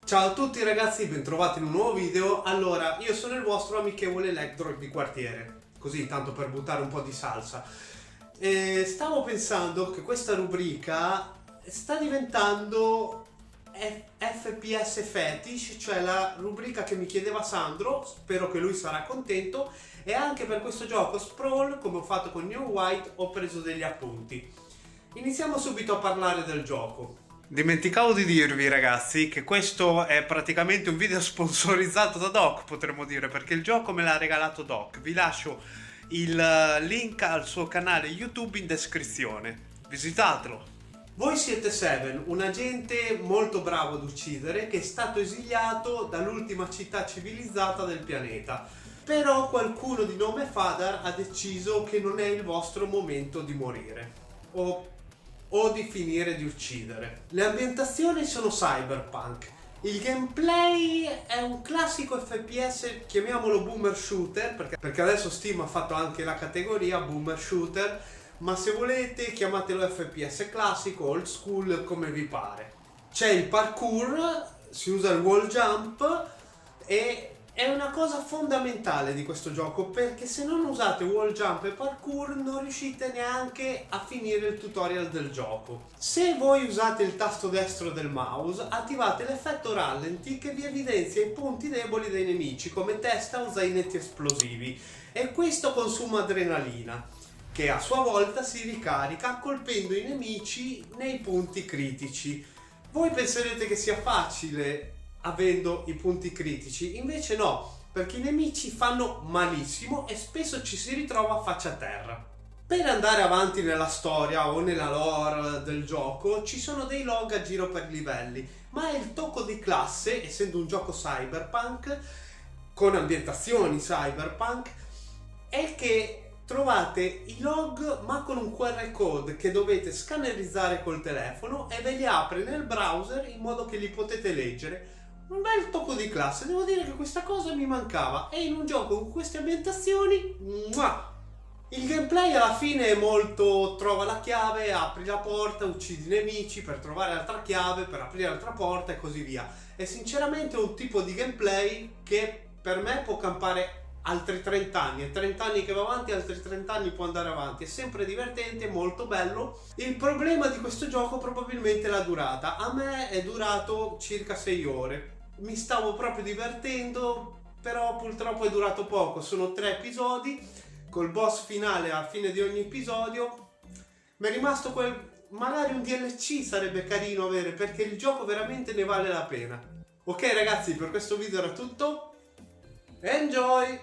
Ciao a tutti ragazzi, bentrovati in un nuovo video. Allora, io sono il vostro amichevole Electro di quartiere, così tanto per buttare un po' di salsa. E stavo pensando che questa rubrica sta diventando FPS Fetish, cioè la rubrica che mi chiedeva Sandro, spero che lui sarà contento, e anche per questo gioco Sprawl, come ho fatto con New White, ho preso degli appunti. Iniziamo subito a parlare del gioco. Dimenticavo di dirvi ragazzi che questo è praticamente un video sponsorizzato da Doc, potremmo dire, perché il gioco me l'ha regalato Doc. Vi lascio il link al suo canale YouTube in descrizione, visitatelo. Voi siete Seven, un agente molto bravo ad uccidere che è stato esiliato dall'ultima città civilizzata del pianeta. Però qualcuno di nome Fadar ha deciso che non è il vostro momento di morire. O di finire di uccidere. Le ambientazioni sono cyberpunk. Il gameplay è un classico FPS, chiamiamolo boomer shooter, perché adesso Steam ha fatto anche la categoria boomer shooter, ma se volete chiamatelo FPS classico, old school, come vi pare. C'è il parkour, si usa il wall jump e è una cosa fondamentale di questo gioco, perché se non usate wall jump e parkour non riuscite neanche a finire il tutorial del gioco. Se voi usate il tasto destro del mouse attivate l'effetto rallenti che vi evidenzia i punti deboli dei nemici come testa o zainetti esplosivi, e questo consuma adrenalina che a sua volta si ricarica colpendo i nemici nei punti critici. Voi penserete che sia facile avendo i punti critici, invece no, perché i nemici fanno malissimo e spesso ci si ritrova faccia a terra. Per andare avanti nella storia o nella lore del gioco ci sono dei log a giro per livelli, ma il tocco di classe, essendo un gioco cyberpunk con ambientazioni cyberpunk, è che trovate i log ma con un QR code che dovete scannerizzare col telefono e ve li apre nel browser in modo che li potete leggere. Un bel tocco di classe, devo dire che questa cosa mi mancava, e in un gioco con queste ambientazioni, muah! Il gameplay alla fine è molto trova la chiave, apri la porta, uccidi i nemici per trovare altra chiave, per aprire altra porta e così via. È sinceramente un tipo di gameplay che per me può campare altri 30 anni, è 30 anni che va avanti, altri 30 anni può andare avanti, è sempre divertente, molto bello. Il problema di questo gioco probabilmente è la durata. A me è durato circa 6 ore. Mi stavo proprio divertendo, però purtroppo è durato poco. Sono 3 episodi, col boss finale alla fine di ogni episodio. Mi è rimasto magari un DLC sarebbe carino avere, perché il gioco veramente ne vale la pena. Ok ragazzi, per questo video era tutto. Enjoy!